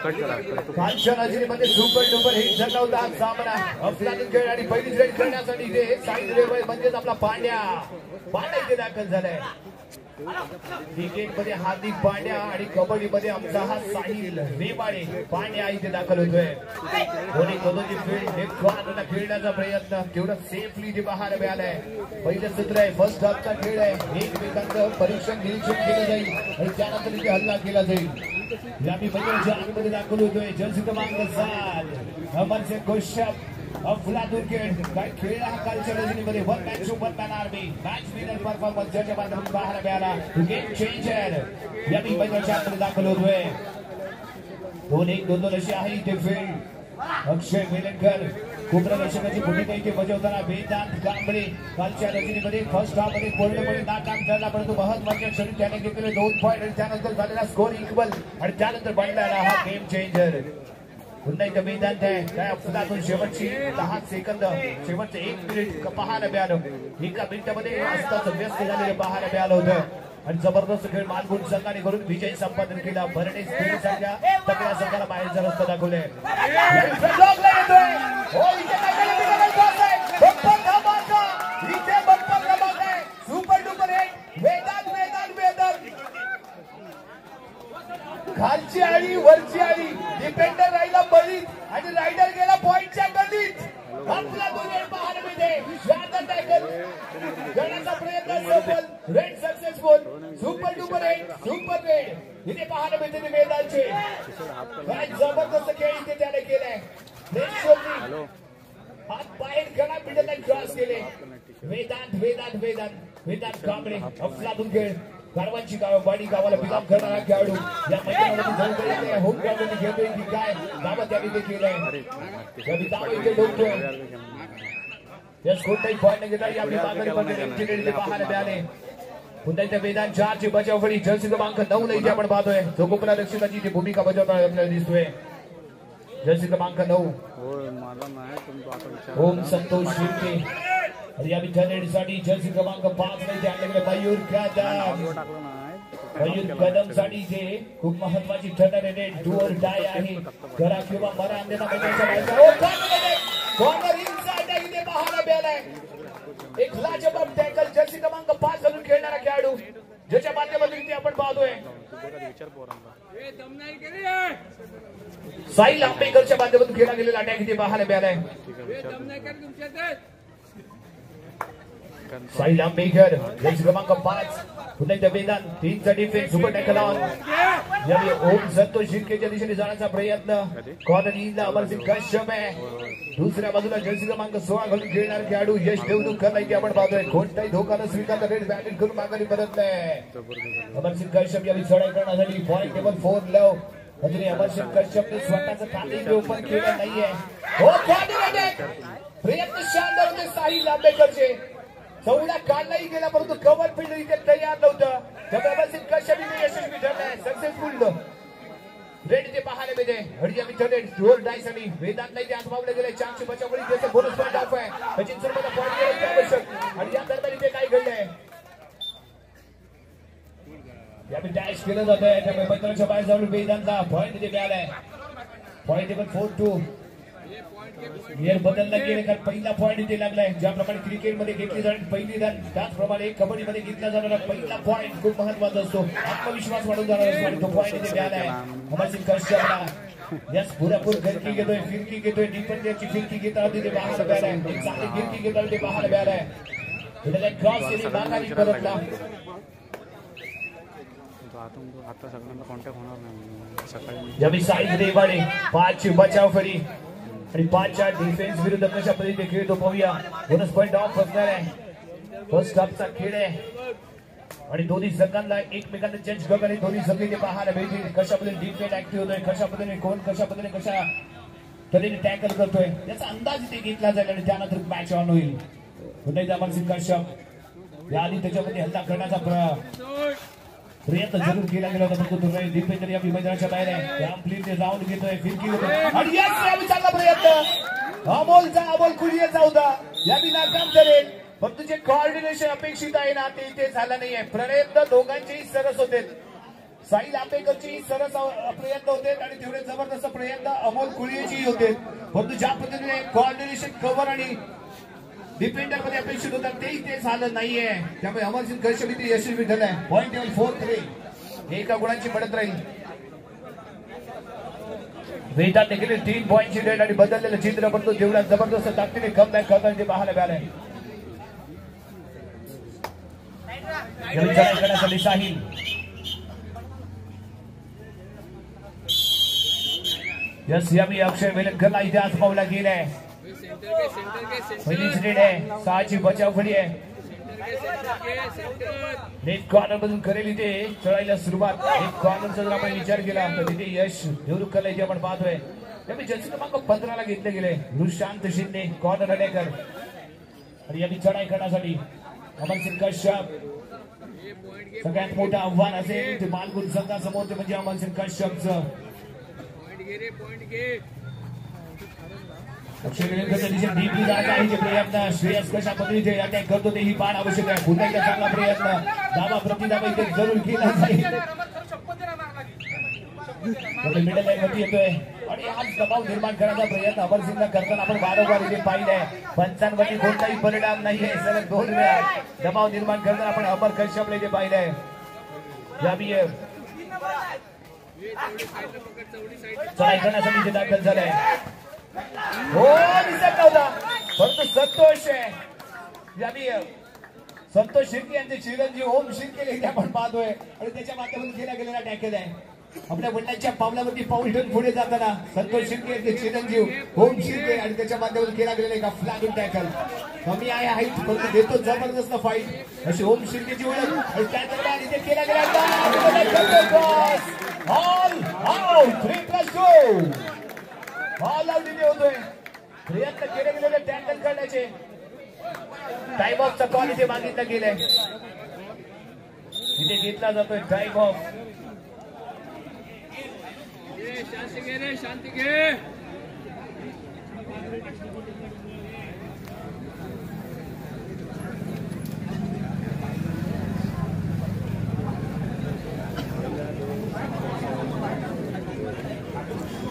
कालच्या नजरेमध्ये super duper hit झाला होता हा सामना. अफलातून खेळ आणि पहिलीच रेड करण्यासाठी इथे साईड रेल्वे म्हणजेच आपला पांड्या इथे दाखल झालाय. क्रिकेट मध्ये हार्दिक पांड्या आणि कबड्डी मध्ये आमचा हा साहिल रेवाडे पांड्या इथे दाखल होतोय. दोन्ही फील्ड खेळण्याचा प्रयत्न केवढा सेफली इथे पाहायला मिळालाय. पहिलं सत्र आहे, फर्स्ट हाफचा खेळ आहे. एकमेकांचं परीक्षण निरीक्षण केलं जाईल आणि त्यानंतर इथे हल्ला केला जाईल. यामी मैदानाच्या आतमध्ये दाखल होतोय जर्सी क्रमांक 7 अमरसिंग कश्यप अफलातून खेळ. काय खेळ हा कालच्या रजनीमध्ये. One match super man army match winner performance ज्याच्या माध्यमातून पाहायला मिळाला. गेम चेंजर यामी मैदानाच्या आतमध्ये दाखल होतोय. 2-1 अशी आहे इथे फील्ड. अक्षय वेलणकर कुंभरक्षकाची भूमिका इथे बजावताना वेदांत कांबळे कालच्या रजनीमध्ये फर्स्ट हाफ मध्ये पूर्णपणे नाकाम ठरला, परंतु महत्वाच्या क्षणी त्याने घेतलेले 2 पॉईंट आणि त्यानंतर झालेला स्कोर इक्वल आणि त्यानंतर बनलेला हा गेम चेंजर. पुन्हा इथं वेदांत आहे. काय अफलातून शेवटची 10 सेकंद शेवटचे 1 मिनिट पाहायला मिळालं. एका मिनिटामध्ये आस्ताच व्यस्त झालेलं पाहायला मिळालं होतं आणि जबरदस्त खेळ मानगुण संघाने करून विजय संपादन केला. भरणे सारख्या तगड्या संघाला बाहेर जर रस्ता दाखवले. खालची आली वरची आली, डिफेंडर राहिला बळीत आणि रायडर गेला पॉइंटच्या गल्लीत. आपला 2 पाहायला मिळते. टॅकल करण्याचा प्रयत्न सफल. Red successful. Super duper red super red इथे पाहायला मिळते मैदानचे. काय जबरदस्त खेळ इथे त्याने केलाय. हात बाहेर करा पिढ्याला क्रॉस केले. वेदांत कांबळे अफलातून खेळ. कारवांची वाडी गावाला बिलाप करणारा खेळाडू या मैदानामध्ये होम ग्राउंड घेतोय की काय दावा त्याने ते केलंय. इथे डोकतोय कोणताही पॉईंट घेता या विभागाने पाहायला मिळाले. पुन्हा इथे वेदांत 4ची बचावफळी जर्सी क्रमांक 9 इथे आपण पाहतोय. जो गोपला रक्षकाची इथे भूमिका बजावताना आपल्याला दिसतोय. जर्सी क्रमांक 9 ओम संतोष शिर्के आणि या विद्यार्थ्यांसाठी जर्सी क्रमांक 5 मध्ये आणले मयूर कदम साठी जे खूप महत्वाची ठरणारे रेड डू और डाय आहे. घरा किंवा मरा अंधेला कॉर्नर इनसाइड इथे पाहायला मिळालाय. एक लाजवाब टॅकल जर्सी क्रमांक 5 घालून खेळणारा खेळाडू ज्याच्या माध्यमातून इथे आपण पाहतोय. साहिल आंबेकरच्या माध्यमातून खेळला गेलेला अटॅक इथे पाहायला मिळालाय. साहिल आंबेकर जर्सी क्रमांक 5 पुन्हा एकदा वेदांत 3चा डिफेन्स सुपर टॅकल ऑन. यावेळी ओम संतोष शिर्केच्या दिशेने जाण्याचा प्रयत्न. कॉर्नर इनला अमरसिंग कश्यप आहे. दुसऱ्या बाजूला जर्सी क्रमांक 16 घालून खेळणारे खेळाडू यश देवदूत करला इथे आपण पाहतोय. कोणताही धोका न स्वीकारता रेड बॅटिंग करून माघारी परतलाय. अमरसिंग कश्यप यावेळी चढाई करण्यासाठी पॉईंट टेबल 4 लव. अमरसिंग कश्यपने स्वतःचं खाते ओपन केलं नाहीये. प्रयत्न शानदार होते साहिल आंबेकरचे. चौडा काढलाही गेला परंतु कव्हर फील्ड इथे तयार नव्हतं. अमरसिंग कश्यप यशस्वी ठरलाय. सक्सेसफुल रेड इथे पाहायला मिळते. हडिया मिथडेड डोर डायस आणि वेदांतला इथे आजमावले गेले. 4ची बचावफळी त्याचा बोनस पॉईंट ऑफ आहे. सचिन सुरमला पॉईंट गेला आवश्यक आणि या दरम्यान इथे काय घडलंय यावेळी डॅश केलं जात आहे. त्यामुळे मैदानाच्या बाहेर जाऊन वेदांतला पॉईंट इथे मिळालाय. पॉईंट टेबल 4-2 नियर बदलला गेले कारण पहिला पॉईंट इथे लागलाय. ज्याप्रमाणे क्रिकेटमध्ये घेतली जाणारी पहिली रन त्याचप्रमाणे कबड्डीमध्ये घेतला जाणारा पहिला पॉईंट खूप महत्वाचा असतो. आत्मविश्वास वाढून जाणार असतो आणि तो पॉईंट इथे मिळालाय. अमरसिंग कश्यपला यस पुरेपूर फिरकी घेतोय डिफेंडरची फिरकी घेताना तिथे पाहायला मिळालाय. एक चांगली फिरकी घेताना ते पाहायला मिळालाय. क्रॉस केली माघारी परतला. यावेळी साईड रेवाडे 5ची बचावफळी आणि 5च्या डिफेन्स विरुद्ध कशा पद्धतीने खेळतो पाहूया. बोनस पॉईंट ऑफ असणार आहे. फर्स्ट हाफचा खेळ आहे आणि दोन्ही संघांना एकमेकांना चेंज करताना दोन्ही संघ इथे पाहायला मिळतील. कशा पद्धतीने डिफेंड ऍक्टिव्ह होतोय, कशा पद्धतीने कोण कशा पद्धतीने टॅकल करतोय याचा अंदाज इथे घेतला जाईल आणि त्यानंतर मॅच ऑन होईल. पुन्हा एकदा अमरसिंग कश्यप याआधी त्याच्यामध्ये हल्ला करण्याचा प्रयत्न जरूर केला गेला होता परंतु डिफेंडर या मैदानाच्या बाहेर आहे. कम्प्लीट राऊंड घेतोय फिरकी होतोय आणि यावेळी चांगला प्रयत्न अमोल कुरियरचा होता. यावेळी नाकाम करेल परंतु जे कॉर्डिनेशन अपेक्षित आहे ना ते इथे झालं नाहीये. प्रयत्न दोघांचेही सरस होते. साहिल आंबेकरची सरस प्रयत्न होते आणि तेवढे जबरदस्त प्रयत्न अमोल कुळीची होते, परंतु ज्या पद्धतीने कोऑर्डिनेशन कव्हर आणि डिफेंडर मध्ये अपेक्षित होतं तेही ते झालं नाहीये, त्यामुळे अमरसिंग कश्यप इथे यशस्वी ठरलाय. पॉईंट टेबल 4-3 एका गुणांची बढ़त राहील. वेदांत गेले 3 पॉईंटची लीड आणि बदललेलं चित्र, परंतु जेवढ्या जबरदस्त ताकदीने कमबॅक करताना ते पाहायला मिळालंय. करण्यासाठी साहिल यस यामी अक्षय वेलणकरला इथे आज पावला गेलाय. पहिलीच लीड आहे, 6ची बचाव फळी आहे. लेफ्ट कॉर्नर मधून करेल इथे चढायला सुरुवात. लेफ्ट कॉर्नरचा जर आपण विचार केला तर तिथे यश देवरुखला इथे आपण पाहतोय. त्यामुळे जर्सी क्रमांक 15 ला घेतले गेले रुशांत शिंदे कॉर्नर अडेकर आणि याची चढाई करण्यासाठी अमरसिंग कश्यप. सगळ्यात मोठं आव्हान असेल ते मालगुण संघासमोर ते म्हणजे अमरसिंग कश्यपचं. अक्षय वेलणकरच्या दिशेने डीपली जात आहे प्रयत्न. श्रेयस कशा पद्धतीने अटॅक करतो तेही पाहणं आवश्यक आहे. पुन्हा एकदा चांगला प्रयत्न, दाबा प्रतिदाबा इथे जरूर केला जाईल. मिडल लाईन वरती येतोय आणि आज दबाव निर्माण करण्याचा प्रयत्न अमरसिंगला करताना आपण वारंवार इथे पाहिलंय. पंचांवरती कोणताही परिणाम नाहीये. सलग 2 वेळा दबाव निर्माण करताना आपण अमर कश्यपला इथे पाहिलंय. चढाई करण्यासाठी इथे दाखल झालाय. हो दिसत नव्हता, परंतु संतोष संतोष शिर्के यांचे चिरंजीव ओम शिर्के इथे आपण पाहतोय आणि त्याच्या माध्यमातून केला गेलेला टॅकल आहे. आपल्या वडिलांच्या पावलावरती पाऊल ठेवून पुढे जाताना संतोष शिर्के यांचे चिरंजीव ओम शिर्के आणि त्याच्या माध्यमातून केला गेलेला एका फ्लॅग टॅकल. कमी आहे हाईट परंतु देतो जबरदस्त फाईट अशी ओम शिर्केची ओळख आणि त्या दरम्यान इथे केला गेला ऑल आउट 3+2 ऑल आउट इथे होतोय. प्रयत्न केले गेलेले टॅकल करण्याचे टाइम ऑफचा कॉल इथे मागितला गेलाय. इथे घेतला जातोय टाइम ऑफ. शांती घे रे, शांती घे.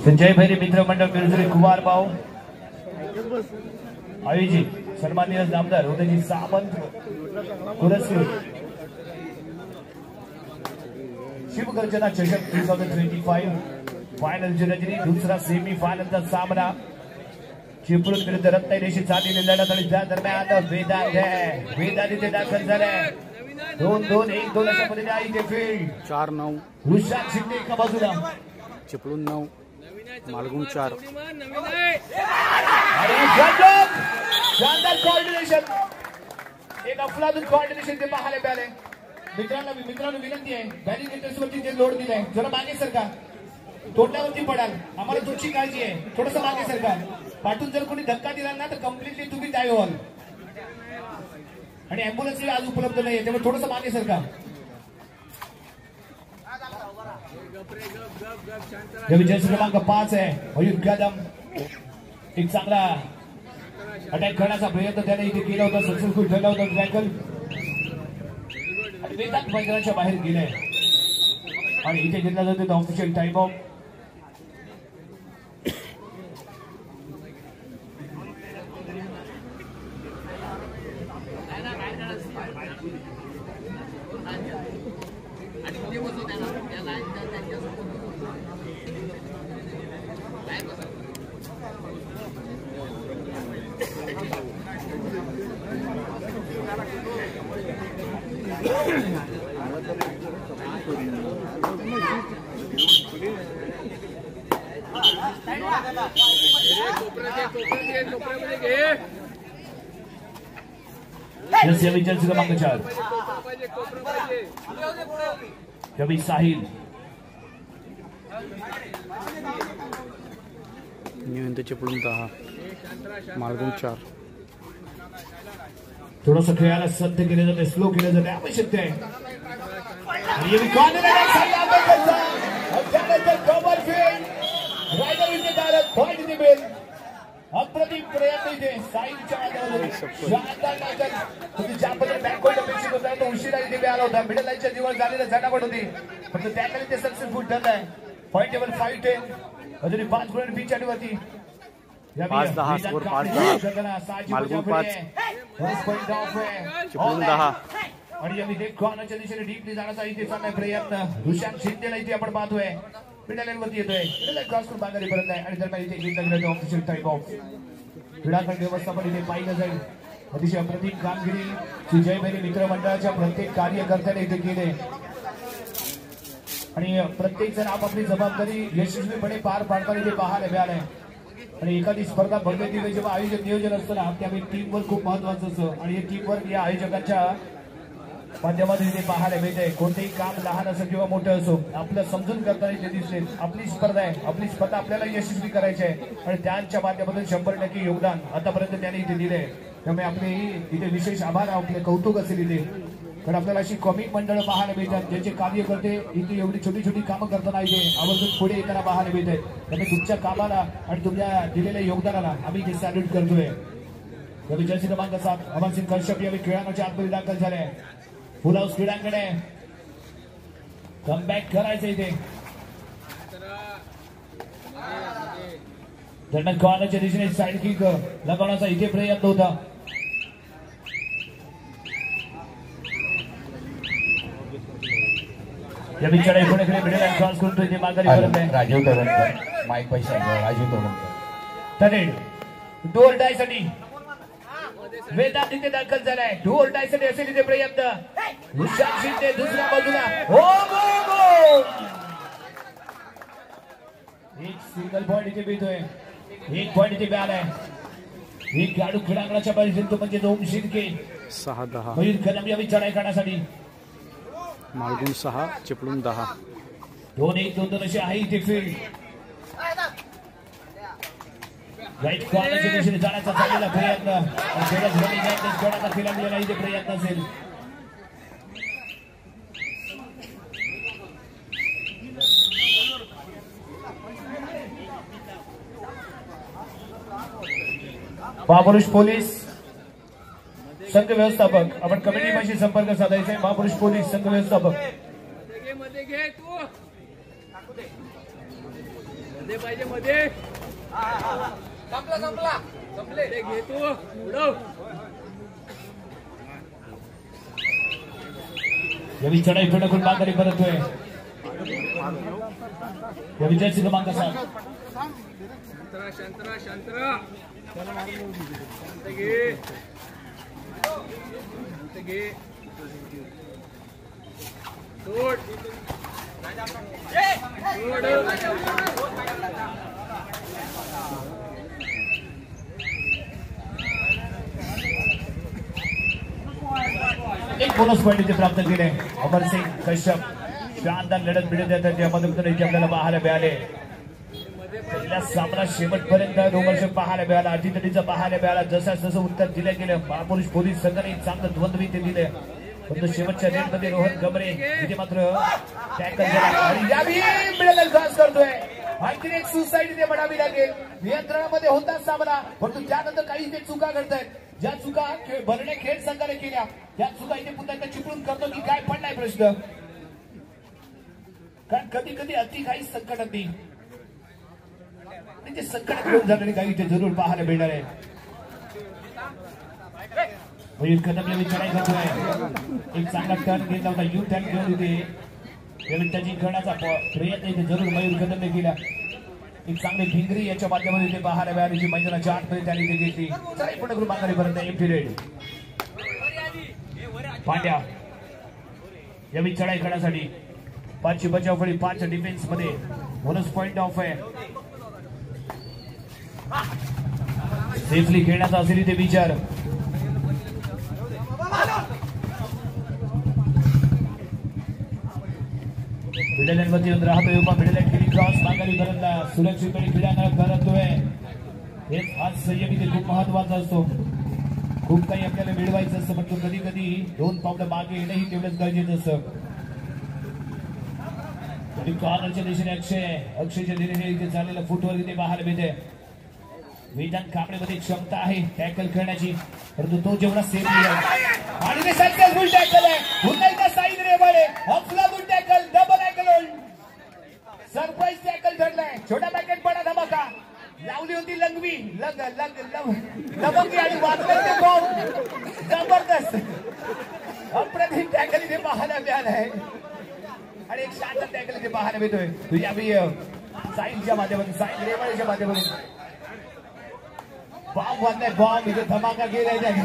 संजय भैरी मित्र मंडळ बिरजुरी कुमार भाऊ आयोजित सन्माननीय नामदार उदयजी सामंत पुरस्कृत शिवगर्जना चषक 2025 फायनलची रजनी. दुसरा सेमी फायनलचा सामना चिपळूण विरुद्ध रत्नागिरीशी चाललेली लढत आणि त्या दरम्यान वेदांत इथे दाखल झालाय. 2-2-1-2 अशा पद्धतीने इथे फील्ड 4-9 रुशांत शिंदे एका बाजूला, चिपळूण 9 मालगुण 4. शानदार कॉर्डिनेशन, एक अफलातून कॉर्डिनेशन ते पाहायला मिळाले. मित्रांनो विनंती आहे, बॅरिकेड्स वरती जे लोड दिलाय जरा मागे सरका, तोंडावरती पडाल. आम्हाला तुमची काळजी आहे, थोडस मागे सरका. पाठून जर कोणी धक्का दिला ना तर कम्प्लिटली तुम्ही डाय व्हाल आणि अँब्युलन्स आज उपलब्ध नाहीये, त्यामुळे थोडस मागे सरका. विजय क्रमांक 5 आहे मयूर कदम. एक चांगला अटॅक करण्याचा प्रयत्न त्याने इथे केला होता, सक्सेसफुल ठरला होता टॅकल आणि वेदांत मैदानाच्या बाहेर गेलाय आणि इथे घेतला जातो ऑफिशियल टाइम ऑफ. जर्सी क्रमांक 4 कभी साहिल निवंत चिपळूण 10 मालगुण 4. थोडंसं खेळायला सध्य केले जाते, स्लो केले जाते, आवश्यकता आहे. अप्रतिम प्रयत्न इथे साईडच्या माध्यमातून शानदार नायकन तुम्ही ज्या पद्धतीने बॅकवर्ड अपेक्षित होता तो उशिरा इथे बी आला होता. मिडल लाईनच्या दिवस झालेला झटापट होती पण त्याखाली ते सक्सेसफुल ठरलाय. पॉईंट टेबल 5-10 अजून 5 गुण पिच वरती 5-10 स्कोर 5-10 मालगुण 5 चिपळूण 10 आणि आम्ही एक कॉर्नरच्या दिशेने डीपली जाण्याचा इथे चाललाय प्रयत्न. दुष्यांत शिंदेला इथे आपण पाहतोय मिडल लाईन वरती येतोय. मिडल लाईन क्रॉस करून बांधारी परत आहे आणि दरम्यान इथे घेतला ऑफिशियल टाइप ऑफ क्रीडाखंड व्यवस्थापन इथे पाहिलं जाईल. अतिशय अप्रतिम कामगिरी जयभैरी मित्रमंडळाच्या प्रत्येक कार्यकर्त्याने इथे केले आणि प्रत्येक जण आपापली जबाबदारी यशस्वीपणे पार पाडताना इथे पाहायला मिळालंय. आणि एखादी स्पर्धा भव्य दिव्य जेव्हा आयोजन नियोजन असतं ना त्यावेळी टीम वर्क खूप महत्वाचं असतं आणि टीम वर्क या आयोजकांच्या माध्यमातून इथे पाहायला मिळते. कोणतेही काम लहान असो किंवा मोठं असो आपलं समजून करताना इथे दिसले. आपली स्पर्धा आहे, आपली स्पर्धा आपल्याला यशस्वी करायची आहे आणि त्यांच्या माध्यमातून 100% योगदान आतापर्यंत त्यांनी इथे दिले. त्यामुळे आपले इथे विशेष आभार आपले कौतुक असेल इथे. कारण आपल्याला अशी कॉमिक मंडळं पाहायला मिळतात ज्याचे कार्यकर्ते इथे एवढी छोटी छोटी कामं करताना इथे आवर्जून पुढे येताना पाहायला मिळते. त्यामुळे तुमच्या कामाला आणि तुमच्या दिलेल्या योगदानाला आम्ही इथे सॅल्यूट करतोय. जर्सी क्रमांक 7 अमन सिंग कश्यप यावेळी खेळाडूच्या आतमध्ये दाखल झाले. फुल हाऊस क्रीडांकडे कमबॅक करायचं इथे. दरम्यान कॉर्नरच्या दिशेने साईड किक लगावण्याचा इथे प्रयत्न होता. या बिचारा कोणीकडे मिळेल क्रॉस करून तो इथे माघारी परत आहे. राजीव तोडणकर माईक पैसा राजीव तोडणकर तनेड डोर डायसाठी वेदांत इथे दाखल झालाय. डोर डायसाठी असेल इथे प्रयत्न. विशाल शिंदे दुसऱ्या बाजूला एक सिंगल पॉईंट इथे मिळतोय. एक पॉईंट इथे मिळालाय. एक खेळाडू क्रीडांगणाच्या बाहेर जिंकतो म्हणजे ओम शिर्के 6-10 मयूर कदम यावी चढाई करण्यासाठी मालगुण 6 चिपळूण 10 2-1 असे आहे इथे फील्ड. राईट कॉर्नरच्या दिशेने जाण्याचा चाललेला प्रयत्न खेळाडूला इथे प्रयत्न असेल. महापुरुष पोलीस संघ व्यवस्थापक आपण कमिटीपाशी संपर्क साधायचा आहे. महापुरुष पोलीस संघ व्यवस्थापक मध्ये घे तू मध्ये पाहिजे मध्ये संपले घे तू उडव. यावी चढाई फेडकून माघारी परतोय. या विजयाची क्रमांक 7 शांतरा शांत घे सोड एक बोनस पॉईंट इथे प्राप्त केले. अमर सिंग कश्यप शानदार लढत भिडत येतात ज्यामधून इथे आपल्याला पाहायला मिळाले. पहिला सामना शेवटपर्यंत रोमर्ष पाहायला मिळाला. अटीतटीचं पाहायला मिळाला. जसं उत्तर दिलं गेलं महापुरुष पोलीस संघाने चांगलं द्वंद्व इथे दिले. परंतु शेवटच्या रेडमध्ये रोहन गमरे इथे मात्र टॅकल झाला आणि यावेळी मिडल क्रॉस करतोय. आणखी एक सुसाईड इथे म्हणावी लागेल. नियंत्रणामध्ये होता सामना परंतु त्यानंतर काही इथे चुका घडतायत. ज्या चुका भरणे खेळ संघाने केल्या त्या चुका इथे पुन्हा एकदा चिपळूण करतो की काय पडलाय प्रश्न. कारण कधी कधी अति काही संकटात नाही ते संकटात घेऊन जाणारी काही इथे जरूर पाहायला मिळणार आहे. मयूर कदम यावेळी चढाई करतोय. एक चांगला टर्न घेतला होता. यू टर्न घेऊन इथे यावेळी त्याची करण्याचा प्रयत्न इथे जरूर मयूर कदमने केला. एक चांगली भिंगरी याच्या माध्यमातून इथे पाहायला मिळाली जी मैदानाच्या आतमध्ये त्यांनी इथे घेतली. चढाई पुढे करून माघारी परत एम्प्टी रेड. पांड्या यावेळी चढाई करण्यासाठी 5ची बचाव फळी 5 डिफेन्स मध्ये बोनस पॉइंट ऑफ आहे. सेफली खेळण्याचा असेल इथे विचार. मिडलँडवरती येऊन राहतोय. मिडलँड केली क्रॉस माघारी करतला सुरक्षितपणे क्रीडांगण करतोय. हेच आज संयम इथे खूप महत्वाचा असतो. खूप काही आपल्याला मिळवायचं असतं पण कधी कधी 2 पावलं मागे येणंही तेवढंच गरजेचं असतं. कॉर्नरच्या दिशेने अक्षयच्या दिशेने इथे चाललेलं फुटवर इथे पाहायला मिळते. वेदांत कांबळेमध्ये क्षमता आहे टॅकल करण्याची, परंतु तो जेवढा सेफ आणि ते सक्सेसफुल टॅकल आहे. पुन्हा एकदा साईड रेवाडे अफलातून tackle, double ankle hold, surprise tackle ठरलाय. छोटा पॅकेट पडा धमाका. लावली होती लंगवी लबंगी आणि वाचलं ते बॉम्ब. जबरदस्त अप्रतिम टॅकल इथे पाहायला मिळालाय आणि एक शानदार टॅकल इथे पाहायला मिळतोय. तुझ्या मी साईडच्या माध्यमातून, साईड रेवाडीच्या माध्यमातून बॉम्ब वाजलाय, बॉम्ब इथे धमाका गेलाय त्याने.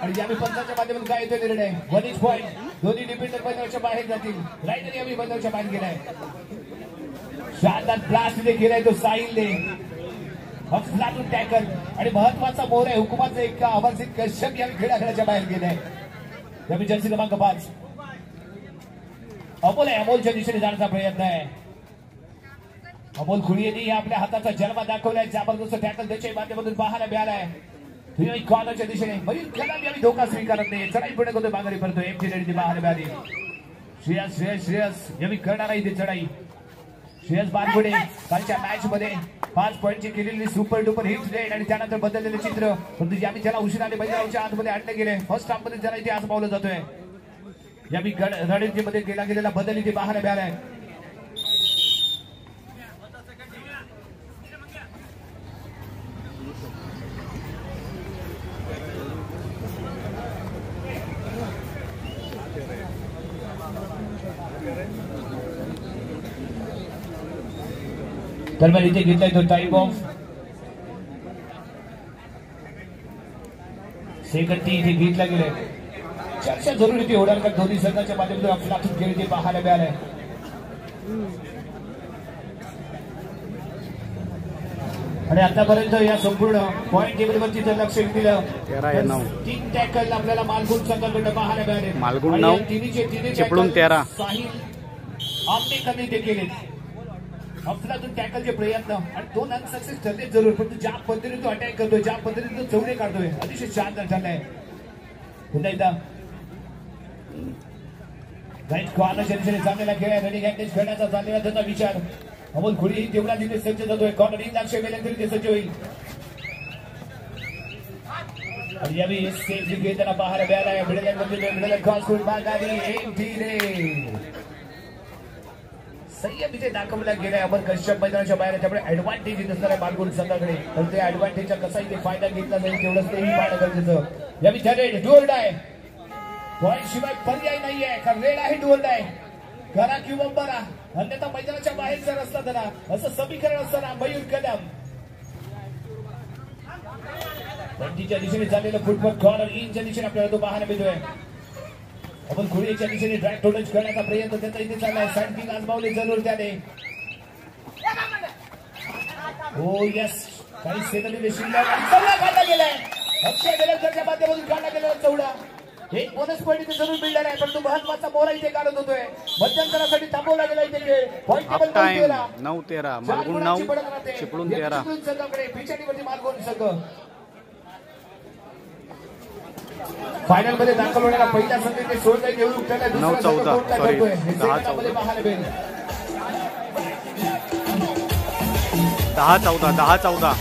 आणि यावेळी पंचाच्या माध्यमातून काय येतोय निर्णय, 1 इंच पॉईंट. दोन्ही डिफेंडर बंदरच्या बाहेर जातील. राईट यावेळी बंदरच्या बाहेर गेलाय. शानदार ब्लास्ट इथे केलाय तो साहिलने. अफलातून टॅकल आणि महत्वाचा मोर आहे हुकुमाचा एक अमरसिंग कश्यप यावेळी खेळाच्या बाहेर गेलाय. यावेळी जर्सी क्रमांक 5 अमोल आहे. अमोलच्या दिशेने जाण्याचा प्रयत्न आहे. अमोल खुळीयांनी आपल्या हाताचा जन्म दाखवलाय. जबरदस्त टॅकल त्याच्या माध्यमातून पाहायला मिळालाय. तुम्ही कॉर्नरच्या दिशेने मयूर कलाम यावेळी धोका स्वीकारत नाही. चढाई पुढे करतोय, माघारी पडतोय. एमटी रेडी पाहायला मिळाली. श्रेयस यावेळी करणार आहे इथे चढाई. श्रेयस बारगुडे कालच्या मॅच मध्ये 5 पॉईंटची केलेली सुपर डुपर हिट रेड आणि त्यानंतर बदललेले चित्र, परंतु यावेळी त्याला उशिराने बैलाच्या आतमध्ये आणले गेले. फर्स्ट हाफ मध्ये त्याला इथे आज पावलं जातोय. यावेळी रणनीतीमध्ये केला गेलेला बदल इथे पाहायला मिळालाय. दरम्यान इथे घेतलाय तो टाइम ऑफ सेकंड टी इथे घेतला गेलाय. चर्चा जरूर इथे होणार का दोन्ही संघाच्या माध्यमातून अफलातून खेळ इथे पाहायला मिळालाय. आणि आतापर्यंत या संपूर्ण पॉईंट टेबलवरती जर लक्ष दिलं तर 3 टॅकल आपल्याला मालगुण संघाकडून पाहायला मिळाले. मालगुण 9 चिपळूण 13 साहिल आंबेकरने ते केले. अफलातून टॅकलचे प्रयत्न आणि 2 अंक सक्सेस ठरले जरूर, पण ज्या पद्धतीने तो अटॅक करतोय, ज्या पद्धतीने तो चौडे काढतोय, अतिशय शानदार ठरलाय. पुन्हा एकदा राईट कॉर्नरच्या दिशेने चाललेला खेळ आहे. रनिंग अटॅच खेळण्याचा चाललेला त्याचा विचार. अमोल खुडी तेवढा तिथे सज्ज जातोय. कॉर्नर इन लक्ष गेल्या तरी ते सज्ज होईल. आणि यावेळी सेफ घेताना पाहायला मिळाला. मिडल क्रॉस करून माघारी एमटी रे संयम इथे दाखवला गेलाय. अमर कश्यप मैदानाच्या बाहेर, त्यामुळे ऍडव्हान्टेज येत असणार आहे मालगुण संघाकडे, पण ते ऍडव्हान्टेजचा कसा इथे फायदा घेतला जाईल तेवढंच तेही पाहणं गरजेचं. यावेळी रेड डुअर्ड आहे. पॉईंट शिवाय पर्याय नाहीये, कारण रेड आहे डुअर्ड आहे. करा किंवा बरा, अन्यथा मैदानाच्या बाहेरचा रस्ता धरा असं समीकरण असताना मयूर कदम पंटीच्या दिशेने चाललेलं फुटबॉल कॉर्नर इनच्या दिशेने आपल्याला तो पाहायला मिळतोय. आपण खुळीच्या दिशेने ड्रॅग टोटच करण्याचा प्रयत्न त्याचा इथे चाललाय. साईड किंग आजमावले जरूर त्याने. हो यस, काही सेकंद शिल्लक चौडा काढला गेलाय. अक्षय बेलकरच्या माध्यमातून काढला गेलेला चौडा. एक बोनस पॉईंट इथे जरूर मिळणार आहे, परंतु महत्वाचा मोरा इथे काढत होतोय. मध्यंतरासाठी थांबवला गेला इथे खेळ. पॉईंट टेबल 9-13 मालगुण 9 चिपळूण 13 संघाकडे पिछाडीवरती मालगुण संघ. फायनल मध्ये दाखल होणारा पहिला संघ ते 16 घेऊन उठला. 9-14 सॉरी 10-14.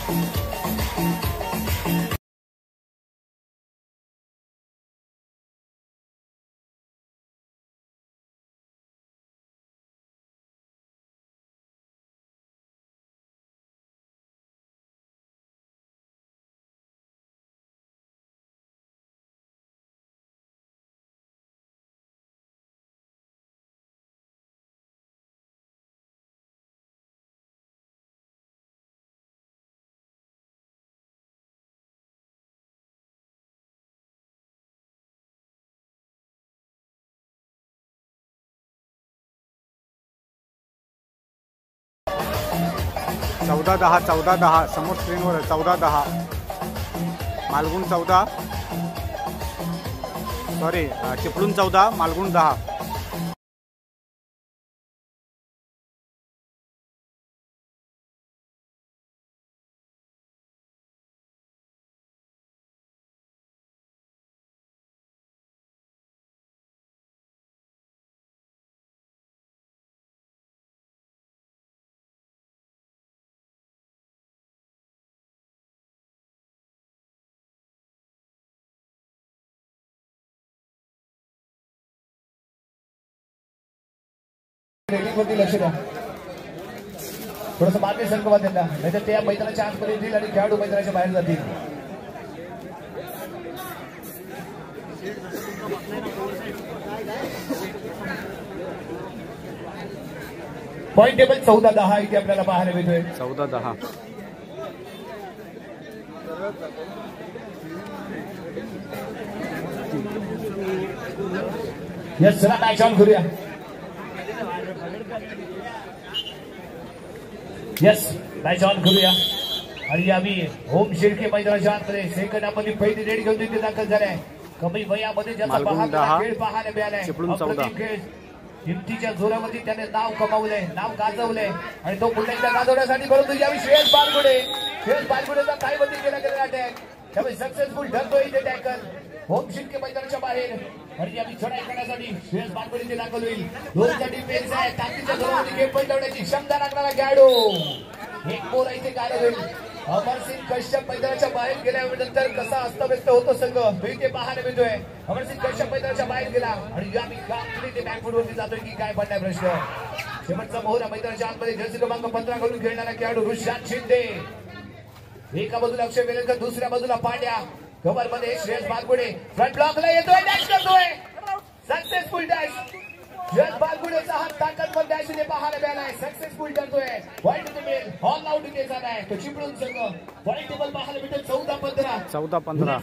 चौदा 10 समोर स्क्रीनवर 14-10 मालगुण 14 सॉरी चिपळूण 14 मालगुण 10. रेटिंगवरती लक्ष द्या. थोडस मागे संकवा त्यांना, नाहीतर त्या मैदानाच्या आतमध्ये येतील आणि खेळाडू मैदानाच्या बाहेर जातील. पॉईंट टेबल 14-10 इथे आपल्याला पाहायला मिळतोय. 14-10. यस, चला मॅच ऑन करूया. यस, मॅच ऑन करूया. आणि आम्ही होम शिर्के मैदानाच्या आतमध्ये सेकंड आपण पहिली रेड घेऊन तिथे दाखल झालाय. कमी वयामध्ये ज्याचा खेळ पाहायला मिळालाय. अप्रतिम खेळ, हिमतीच्या जोरावरती त्याने नाव कमावलंय, नाव गाजवलंय आणि तो पुन्हा एकदा गाजवण्यासाठी परंतु यावेळी श्रेयस बारगुडेचा ताईवरती केला गेलेला अटॅक. त्यामुळे सक्सेसफुल ठरतोय इथे टॅकल होम शिर्के मैदानाच्या बाहेर. आणि यावेळी चढाई करण्यासाठी श्रेयस बारगुडे दाखल होईल. दोनचा डिफेन्स आहे, ताकदीच्या जोरावरती गेम पॉईंट लावण्याची क्षमता लागणारा खेळाडू. एक मोर इथे काय होईल. अमरसिंग कश्यप मैदानाच्या बाहेर गेल्यानंतर कसा अस्तव्यस्त होतो संघ तो इथे पाहायला मिळतोय. अमरसिंग कश्यप मैदानाच्या बाहेर गेला आणि यावेळी ते बॅकफुटवरती जातोय की काय पडलाय प्रश्न. शेवटचा मोहरा मैदानाच्या आतमध्ये जर्सी क्रमांक 15 घालून खेळणारा खेळाडू ऋषाद शिंदे. एका बाजूला अक्षय वेलणकर, दुसऱ्या बाजूला पांड्या. कव्हर मध्ये श्रेयस बारगुडे फ्रंट ब्लॉकला येतोय, डॅश करतोय. Successful dash. श्रेयस बारगुडेचा हा ताकदवर डॅश इथे पाहायला मिळालाय. सक्सेसफुल करतोय. पॉईंट इथे मिळेल, ऑल आउट इथे झालाय. तो चिपळूण संघ पॉईंट टेबल पाहायला मिळतो 14-15. 14-15.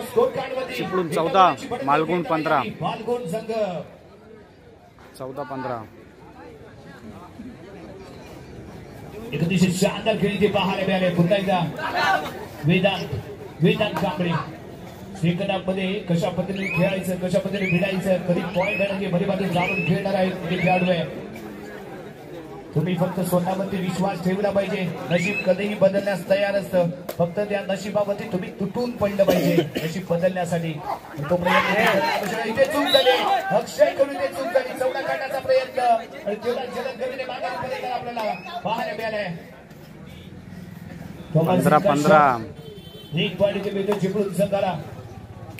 स्कोर कार्ड मध्ये चिपळूण 14, मालगुण 15. मालगुण संघ 14-15. एक अतिशय शानदार खेळ इथे पाहायला मिळाले. पुन्हा एकदा वेदांत कांबळे सेकंड हाफ मध्ये कशा पद्धतीने खेळायचं, कशा पद्धतीने भिडायचं, कधी पॉईंट आणण्याची भरी बाजू जाणून खेळणार आहे खेळाडू आहे. तुम्ही फक्त स्वतःवरती विश्वास ठेवला पाहिजे. नशीब कधीही बदलण्यास तयार असतं, फक्त त्या नशिबावरती तुम्ही तुटून पडलं पाहिजे नशीब बदलण्यासाठी. तो प्रयत्न इथे चूक झाली, अक्षय कडून इथे चूक झाली. चौडा काढण्याचा प्रयत्न आणि तेवढा जलद गतीने माघारी पर्यंत आपल्याला पाहायला मिळालंय. 15-15. एक पॉईंट इथे मिळतो चिपळूण संघाला.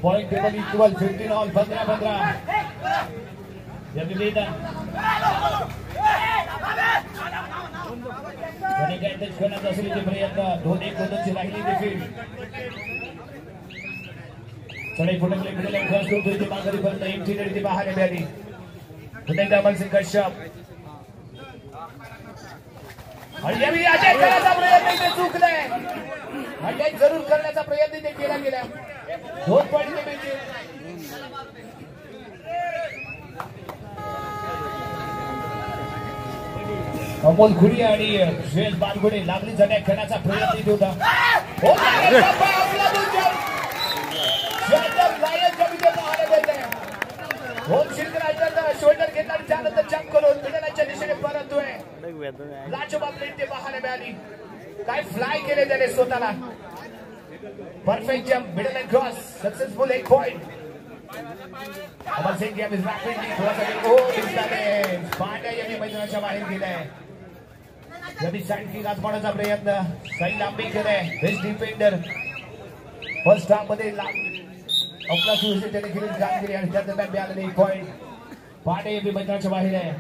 Point table equal 15 all 15-15. करण्याचा असेल इथे प्रयत्न. 2-1 राहिली देखील. चढाई फुटकले मिळाले क्रॉस करतो इथे माघारी पर्यंत. इंटिरियर इथे पाहायला मिळाली. पुन्हा एकदा अमरसिंग कश्यप आणि यावेळी अटॅक करण्याचा प्रयत्न इथे चुकलाय. अटॅक जरूर करण्याचा प्रयत्न इथे केला गेला. 2 पॉईंट इथे मिळतील. अमोल खुडी आणि श्रेयस बारगुडे लागली अटॅक करण्याचा प्रयत्न इथे होता. होम शिल्ड शोल्डर घेतला आणि त्यानंतर जंप करून मिडलच्या दिशेने परततोय. लाजवाब इथे पाहायला मिळाली. काय फ्लाय केले त्याने स्वतःला. Perfect jump, middle and cross, successful. 1 point. Amarsingh यावेळी रॅपिडली थोडासा पांड्या यांनी मैदानाच्या बाहेर गेलाय. यावेळी साईड किक आजमावण्याचा प्रयत्न. साई लांबी केलाय. बेस्ट डिफेंडर फर्स्ट हाफ मध्ये आपला सुरक्षित त्याने केली कामगिरी आणि त्या दरम्यान मिळालेले 1 पॉइंट. पांड्या यांनी मैदानाच्या बाहेर आहे.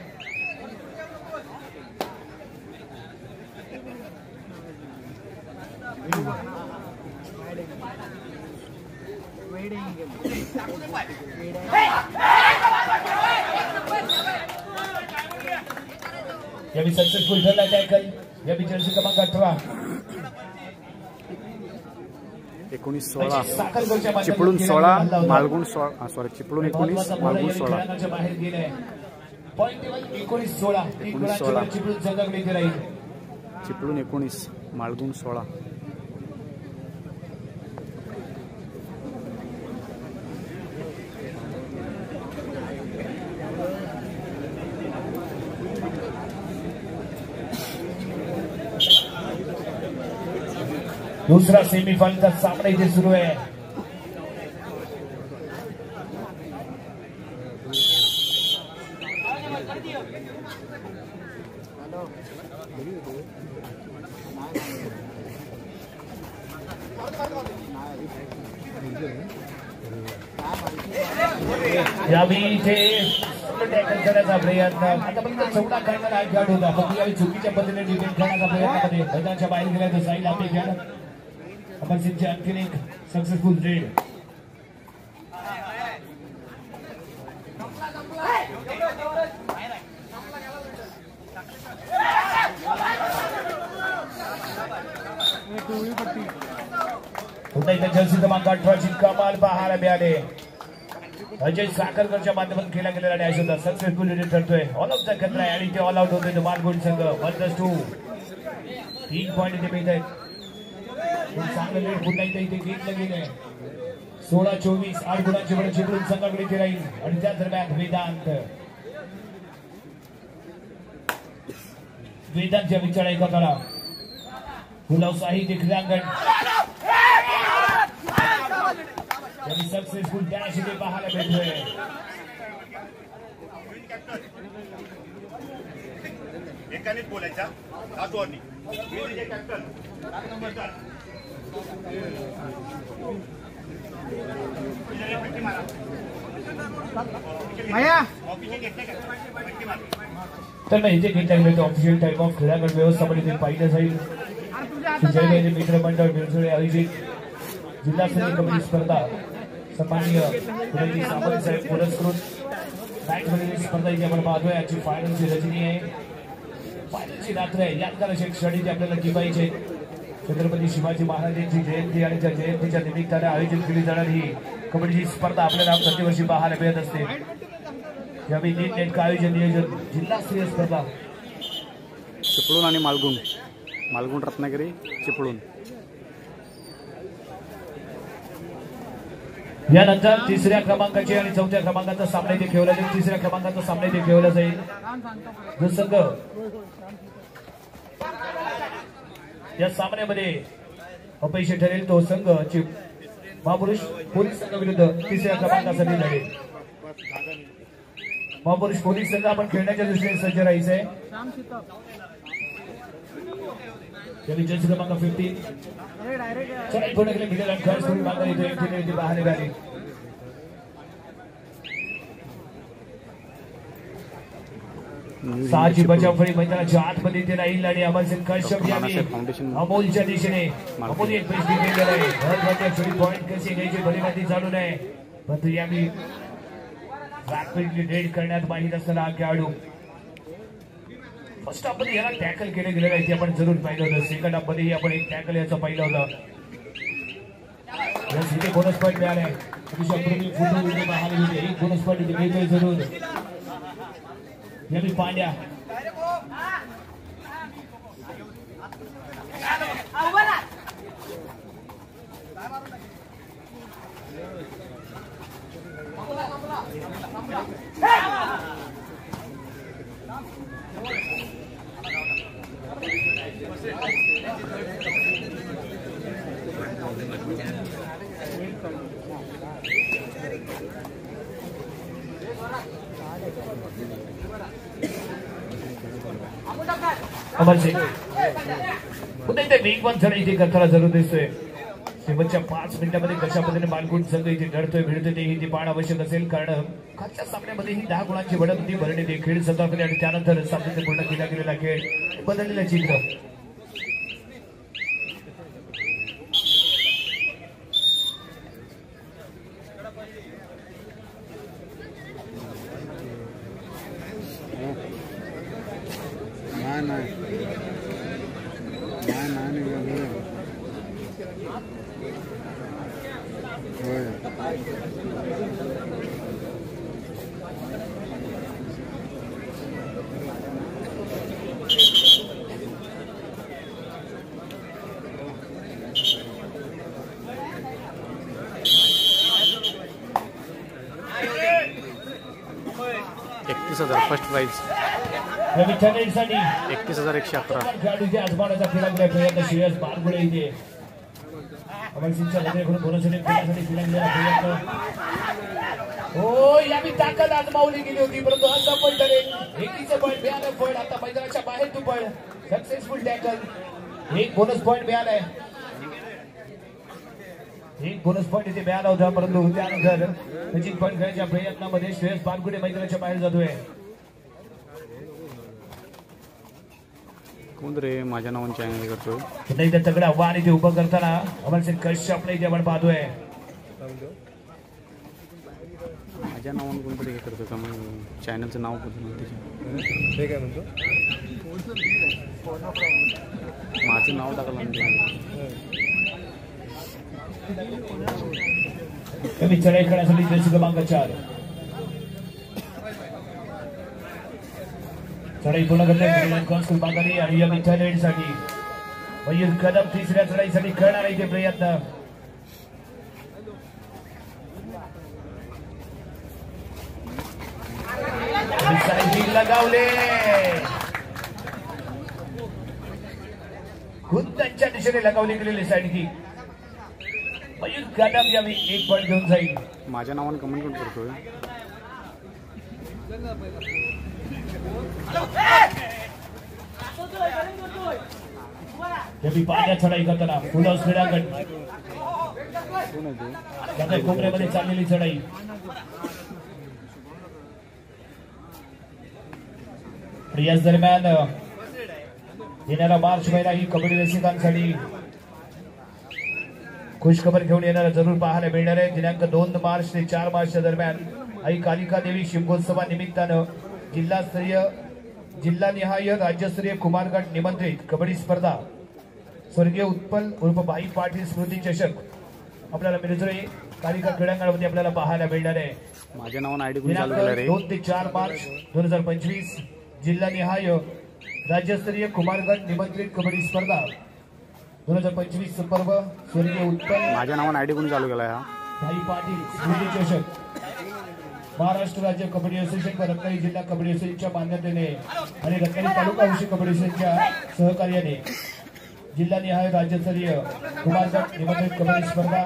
यावेळी सक्सेसफुल ठरला टॅकल. यावेळी जर्सी क्रमांक 18 19-16. चिपळूण 16, मालगुण 16. सॉरी, चिपळूण 19, मालगुण 16. बाहेर गेले. Point table 19-16. चिपळूण संघाकडे इथे राहील. चिपळूण 19, मालगुण 16. दूसरा सेमीफाइनल सामना इथे सुरू आहे. यावेळी इथे टॅकल करण्याचा प्रयत्न आतापर्यंत 14 काढणारा हा खेळाडू होता फक्त यावेळी चुकीच्या पद्धतीने डिफेंड करण्याचा प्रयत्नामध्ये मैदानाच्या बाहेर गेला तर साईल आपले खेळ अमर सिंगचे आणखीन एक सक्सेसफुल रेड पुन्हा इथे जर्सी क्रमांक 18ची कमाल पाहायला मिळाले अजय साखरकरच्या माध्यमातून केला गेलेला डॅश होता सक्सेसफुल रिलीज ठरतोय ऑल ऑफ द खतरा आहे आणि ते ऑल आउट होतोय मालगुण संघ 1+2 3 पॉईंट इथे मिळत आहेत चांगलं लेट पुन्हा इथे घेतलं गेलंय 16-24 8 गुणांची बळ चिपळूण संघाकडे इथे राहील आणि त्या दरम्यान वेदांतच्या विचार एका करा गुलाव साहित्य क्रीडांगण सक्सेसफुल डॅश इथे पाहायला मिळतोय एकानेच बोलायचा आठवणी कॅप्टन तर मग इथे घेतल्या गेले ऑफिशियल टाइप ऑफ क्रीडागड व्यवस्थापन इथे पाहिलं जाईल सुजय मित्रमंडळ बिरजोळे आयोजित जिल्हास्तरीय कबड्डी स्पर्धा सन्माननीय सामंत साहेब पुरस्कृत मॅचमध्ये स्पर्धा इथे आपण पाहतोय याची फायनलची रचनी आहे फायनलची रात्र आहे यात्रा अशी क्षणी ती आपल्याला टिपायची छत्रपती शिवाजी महाराजांची जयंती आणि त्या जयंतीच्या निमित्ताने आयोजित केली जाणारी ही कबड्डीची स्पर्धा आपल्याला प्रतिवर्षी पाहायला मिळत असते यावेळी नीट नेटकं आयोजन नियोजन जिल्हास्तरीय स्पर्धा चिपळूण आणि मालगुण रत्नागिरी चिपळूण यानंतर तिसऱ्या क्रमांकाचे आणि चौथ्या क्रमांकाचा सामना इथे खेळवला जाईल तिसऱ्या क्रमांकाचा सामना इथे खेळवला जाईल जो संघ या सामन्यामध्ये अपयशी ठरेल तो संघ महापुरुष पोलीस संघाविरुद्ध तिसऱ्या क्रमांकासाठी लढेल महापुरुष पोलीस संघ आपण खेळण्याच्या दृष्टीने सज्ज राहायचंय जर्सी क्रमांक 15 चला पूर्ण केले मिडल आणि खर्च करून मागणी इथे पाहायला मिळाली साची बचाव फळी मैदानाच्या आतमध्ये ते राहील आणि अमरसिंग कश्यप यांनी अमोलच्या दिशेने अमोल एक पेश दिलेला आहे महत्वाच्या फळी पॉइंट कशी घ्यायची भलीभाती चालू नाही परंतु यावेळी रॅपिडली रेड करण्यात माहीत असताना हा खेळाडू फर्स्ट हाफ मध्ये याला टॅकल केले गेलेलं आहे ते आपण जरूर पाहिलं होतं सेकंड हाफ मध्ये आपण एक टॅकल याचं पाहिलं होतं इथे बोनस पॉईंट मिळालाय एक बोनस पॉईंट इथे मिळतोय जरूर यावेळी पांड्या अमरसिंग पुन्हा इथे वेगवान झड इथे करताना जरूर दिसतोय शेवटच्या 5 मिनिटांमध्ये कशा पद्धतीने मालगुण संघ इथे लढतोय भिडतोय तेही पाहणं आवश्यक असेल कारण खालच्या सामन्यामध्ये ही 10 गुणांची बढत होती भरणे ते खेळ सतर्कपणे आणि त्यानंतर सातत्यपूर्ण केला गेलेला खेळ बदललेलं चित्र फर्स्ट प्राइज 31,111 खेळाडूच्या आजमानाचा केला गेला प्रयत्न श्रेयस बारगुडे इथे अमरसिंगच्या कडून बोनससाठी खेळण्यासाठी केला गेलेला प्रयत्न हो यावी ताकद आजमावली गेली होती परंतु असफल ठरेल एकीचं पॉईंट मिळालं पण आता मैदानाच्या बाहेर तू पण सक्सेसफुल टॅकल एक बोनस पॉईंट मिळालाय एक बोनस पॉईंट इथे मिळाला होता, परंतु त्यानंतर मॅचिंग पॉईंट खेळण्याच्या प्रयत्नामध्ये श्रेयस पानकुडे मैदानाच्या बाहेर जातोय. कोण रे माझ्या नावाने चॅनल करतोय. नाही तर तगडं आव्हान इथे उभं करताना अमरसिंग कश्यपला इथे आपण पाहतोय. माझ्या नावाने कोणतरी हे करतोय का मग चॅनलचं नाव ते काय म्हणतो माझं नाव टाकलं कमी चढाई करण्यासाठी जर्सी क्रमांक 4 चढाई पूर्ण करते आणि या मिथालेसाठी मयूर कदम तिसऱ्या चढाईसाठी करणार आहे ते प्रयत्न. लगावले खुद्दांच्या दिशेने लगावली गेलेली साईड की मयूर कदम यावेळी 1 पॉईंट घेऊन जाईल. माझ्या नावाने कमेंट कोण करतोय. पाण्यात चढाई करताना फुलं क्रीडांगण कोपऱ्यामध्ये चाललेली चढाई. याच दरम्यान येणारा मार्च महिना ही कबड्डी रसिकांसाठी खुशखबर घेऊन येणारा जरूर पाहायला मिळणार आहे. दिनांक 2 मार्च ते 4 मार्चच्या दरम्यान आई कालिका देवी शिमगोत्सवा निमित्तानं जिल्हानिहाय राज्यस्तरीय कुमारगट निमंत्रित कबड्डी स्पर्धा स्वर्गीय उत्पल उर्फ भाई पाटील स्मृती चषक आपल्याला मिरजोळी कालिका क्रीडांगणामध्ये आपल्याला पाहायला मिळणार आहे. माझ्या नावाने आयडी कोण चालू केलं रे. 2 ते 4 मार्च 2025 जिल्हानिहाय राज्यस्तरीय कुमारगट निमंत्रित कबड्डी स्पर्धा 2025 पर्व स्वर्गीय उत्पल माझ्या नावाने आयडी कोण चालू केला. भाई पाटील स्मृती चषक महाराष्ट्र राज्य कबड्डी असोसिएशन व रत्नागिरी जिल्हा कबड्डी असोसिएशनच्या मान्यतेने आणि रत्नागिरी तालुका विषय कबड्डी असोसिएशनच्या सहकार्याने जिल्हानिहाय राज्यस्तरीय कुमारगट निमंत्रित कबड्डी स्पर्धा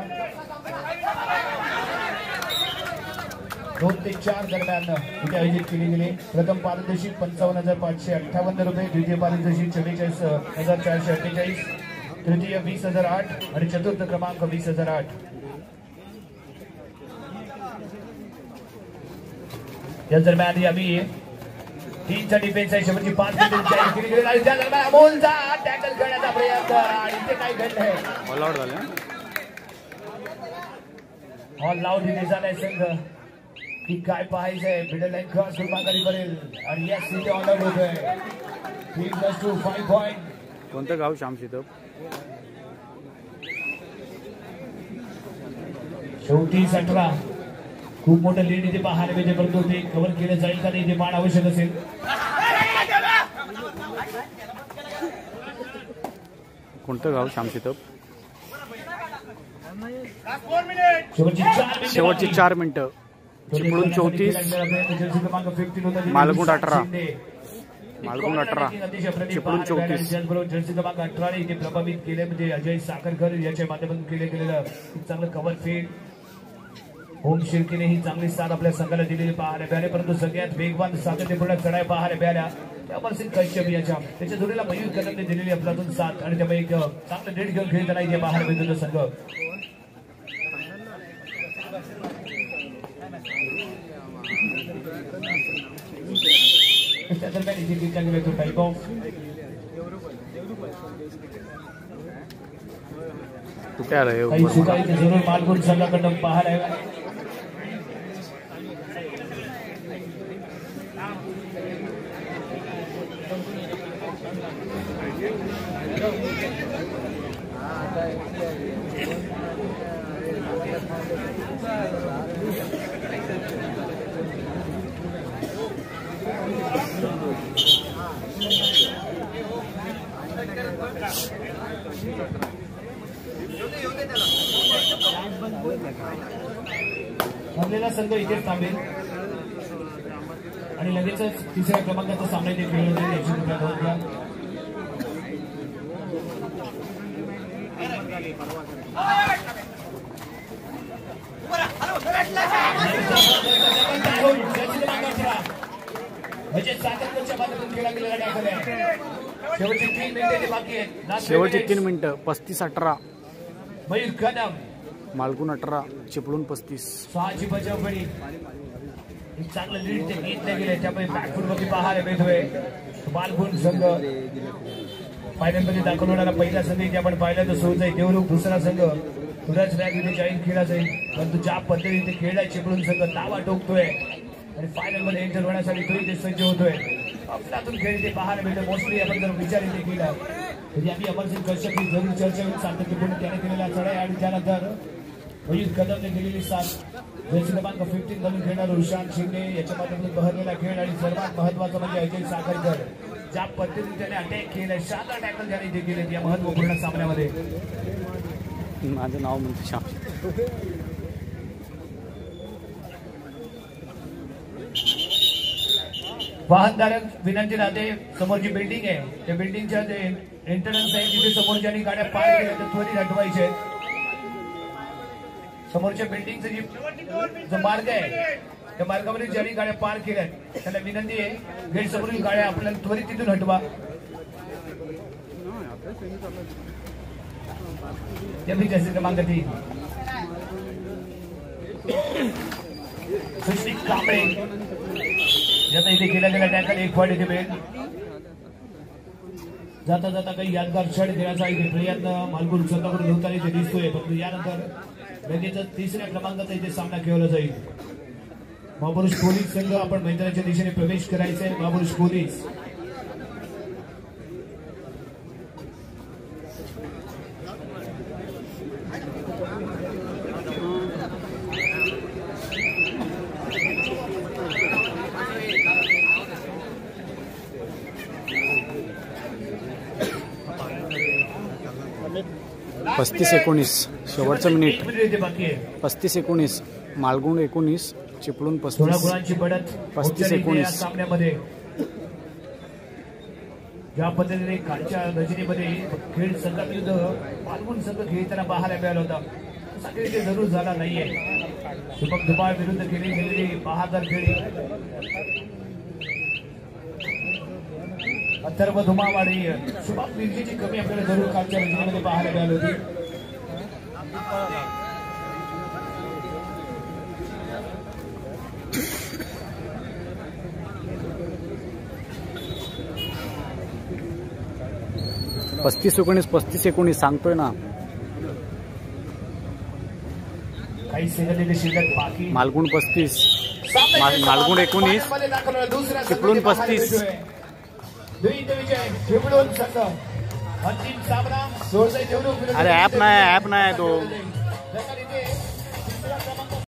2 ते 4 दरम्यान इथे आयोजित केली गेली. प्रथम पारितोषिक 55,558 रुपये, द्वितीय पारितोषिक 44,448, तृतीय 20,008 आणि चतुर्थ क्रमांक 20,008. या दरम्यान यावी 3चा डिफेन्स आहे. शेवटची 5 मिनिटे केली गेली आणि त्या दरम्यान अमोलचा टॅकल करण्याचा प्रयत्न आणि इथे काय घडलंय. ऑल आउट झालं. ऑल आउट इथे झालाय संघ की काय पाहायचंय. मिडल लाईन क्रॉस माघारी करेल आणि या सिटी ऑल आउट होतोय. 3+2 5 पॉईंट. कोणतं गाव श्याम शितप. शेवटी 17 खूप मोठं लीड इथे पाहायला मिळते, परंतु ते कव्हर केलं जाईल का नाही ते मान आवश्यक असेल. कोणतं गाव श्याम शितप. शेवटची 4 मिनिटं. चिपळूण 34 मालगुंड 18 चिपळूण 34. त्याचबरोबर जर्सी क्रमांक 18 इथे प्रभावित केले म्हणजे अजय साखरकर याच्या माध्यमातून गेलेलं खूप चांगलं कव्हर फीड. होम शिर्कीने ही चांगली साथ आपल्या संघाला दिलेली पाहायला मिळाली, परंतु सगळ्यात वेगवान सातत्यपूर्ण चढाई पाहायला मिळाल्या अमरसिंग कश्यप याच्या त्याच्या जोडीला मयूर कदमने दिलेली अफलातून साथ आणि त्यामुळे एक चांगलं लीड घेऊन खेळताना इथे पाहायला मिळतो संघ. त्या दरम्यान इथे किल्ला गेला तो टाईप ऑफ कुठे आलं काही चुका इथे जरूर मालगुण संघाकडून पाहायला. ठरलेला संघ इथेच थांबेल आणि लगेचच तिसऱ्या क्रमांकाचा सामना इथे खेळला जाईल. याची कृपया नोंद घ्या. म्हणजे सातत्याच्या माध्यमातून खेळला गेलेला दाखल आहे. शेवटची 3 मिनिटे बाकी आहेत. शेवटची 3 मिनिटं 35-18 मयूर कदम मालगुण 18 चिपळूण 35. 6ची बचावफळी. एक चांगलं लीड ते घेतलं गेले त्यामुळे बॅकफूट मध्ये पाहायला मिळतोय. मालगुण संघ फायनल मध्ये दाखल होणारा पहिला संघ इथे आपण पाहिला तर सोच आहे. देवरुख दुसरा संघ थोड्याच वेळात इथे जॉईन केला जाईल. परंतु ज्या पद्धतीने खेळलाय चिपळूण संघ तावा टोकतोय आणि फायनल मध्ये एंटर होण्यासाठी तोही ते सज्ज होतोय. अफलातून खेळ इथे पाहायला मिळतं. मोस्टली आपण जर विचार इथे केला तरी आम्ही अमरसिंग कश्यप ही जरूर चर्चा होऊन सांगतो की पूर्ण त्याने केलेला चढाई आणि त्यानंतर रोहित कदमने केलेली साथ. जर्सी क्रमांक 15 मधून खेळणारा ऋषांत शिंदे याच्या माध्यमातून बहरलेला खेळ आणि सर्वात महत्वाचं म्हणजे अजय साखरकर ज्या पद्धतीने त्याने अटॅक केलाय शानदार टॅकल त्याने इथे केले या महत्वपूर्ण सामन्यामध्ये. माझं नाव म्हणते श्याम. वाहनधारक विनंती राहते समोर जी बिल्डिंग आहे त्या बिल्डिंगच्या जे एंट्रन्स आहे तिथे समोरच्या गाड्या पार्क केल्या तर त्वरित हटवायचे. समोरच्या बिल्डिंगचा जो मार्ग आहे त्या मार्गामध्ये ज्यांनी गाड्या पार्क केल्या त्याला विनंती आहे गेट समोरील गाड्या आपल्याला त्वरित तिथून हटवा. जर्सी क्रमांक 3 सुश्री कांबळे याचा इथे केला गेला टॅकल. एक पॉईंट इथे मिळेल. जाता जाता काही यादगार क्षण देण्याचा इथे प्रयत्न मालगुण संघाकडून होताना इथे दिसतोय. परंतु यानंतर लगेच तिसऱ्या क्रमांकाचा इथे सामना खेळला जाईल. महापुरुष पोलीस संघ आपण मैदानाच्या दिशेने प्रवेश करायचा आहे. महापुरुष पोलीस 35-19 शेवटचं मिनिट. 35-19 मालगुण 19 चिपळूण 35-19 सामन्यामध्ये ज्या पद्धतीने कालच्या रजनीमध्ये खेळ संघाविरुद्ध मालगुण संघ खेळताना पाहायला मिळाला होता सगळे ते जरूर झाला नाहीये. शुभम धुमाळ विरुद्ध केली गेलेली बहादर खेळी अथर्व धुमावाडी शुभम मिर्जेची कमी आपल्याला जरूर कालच्या रजनीमध्ये पाहायला मिळाली होती. पस्तीस 35-19 सांगतोय ना. काही सेकंद शिल्लक बाकी. मालगुण 35 मालगुण 19 चिपळूण 35. अंतिम सामना अरे ऍप नाही तो.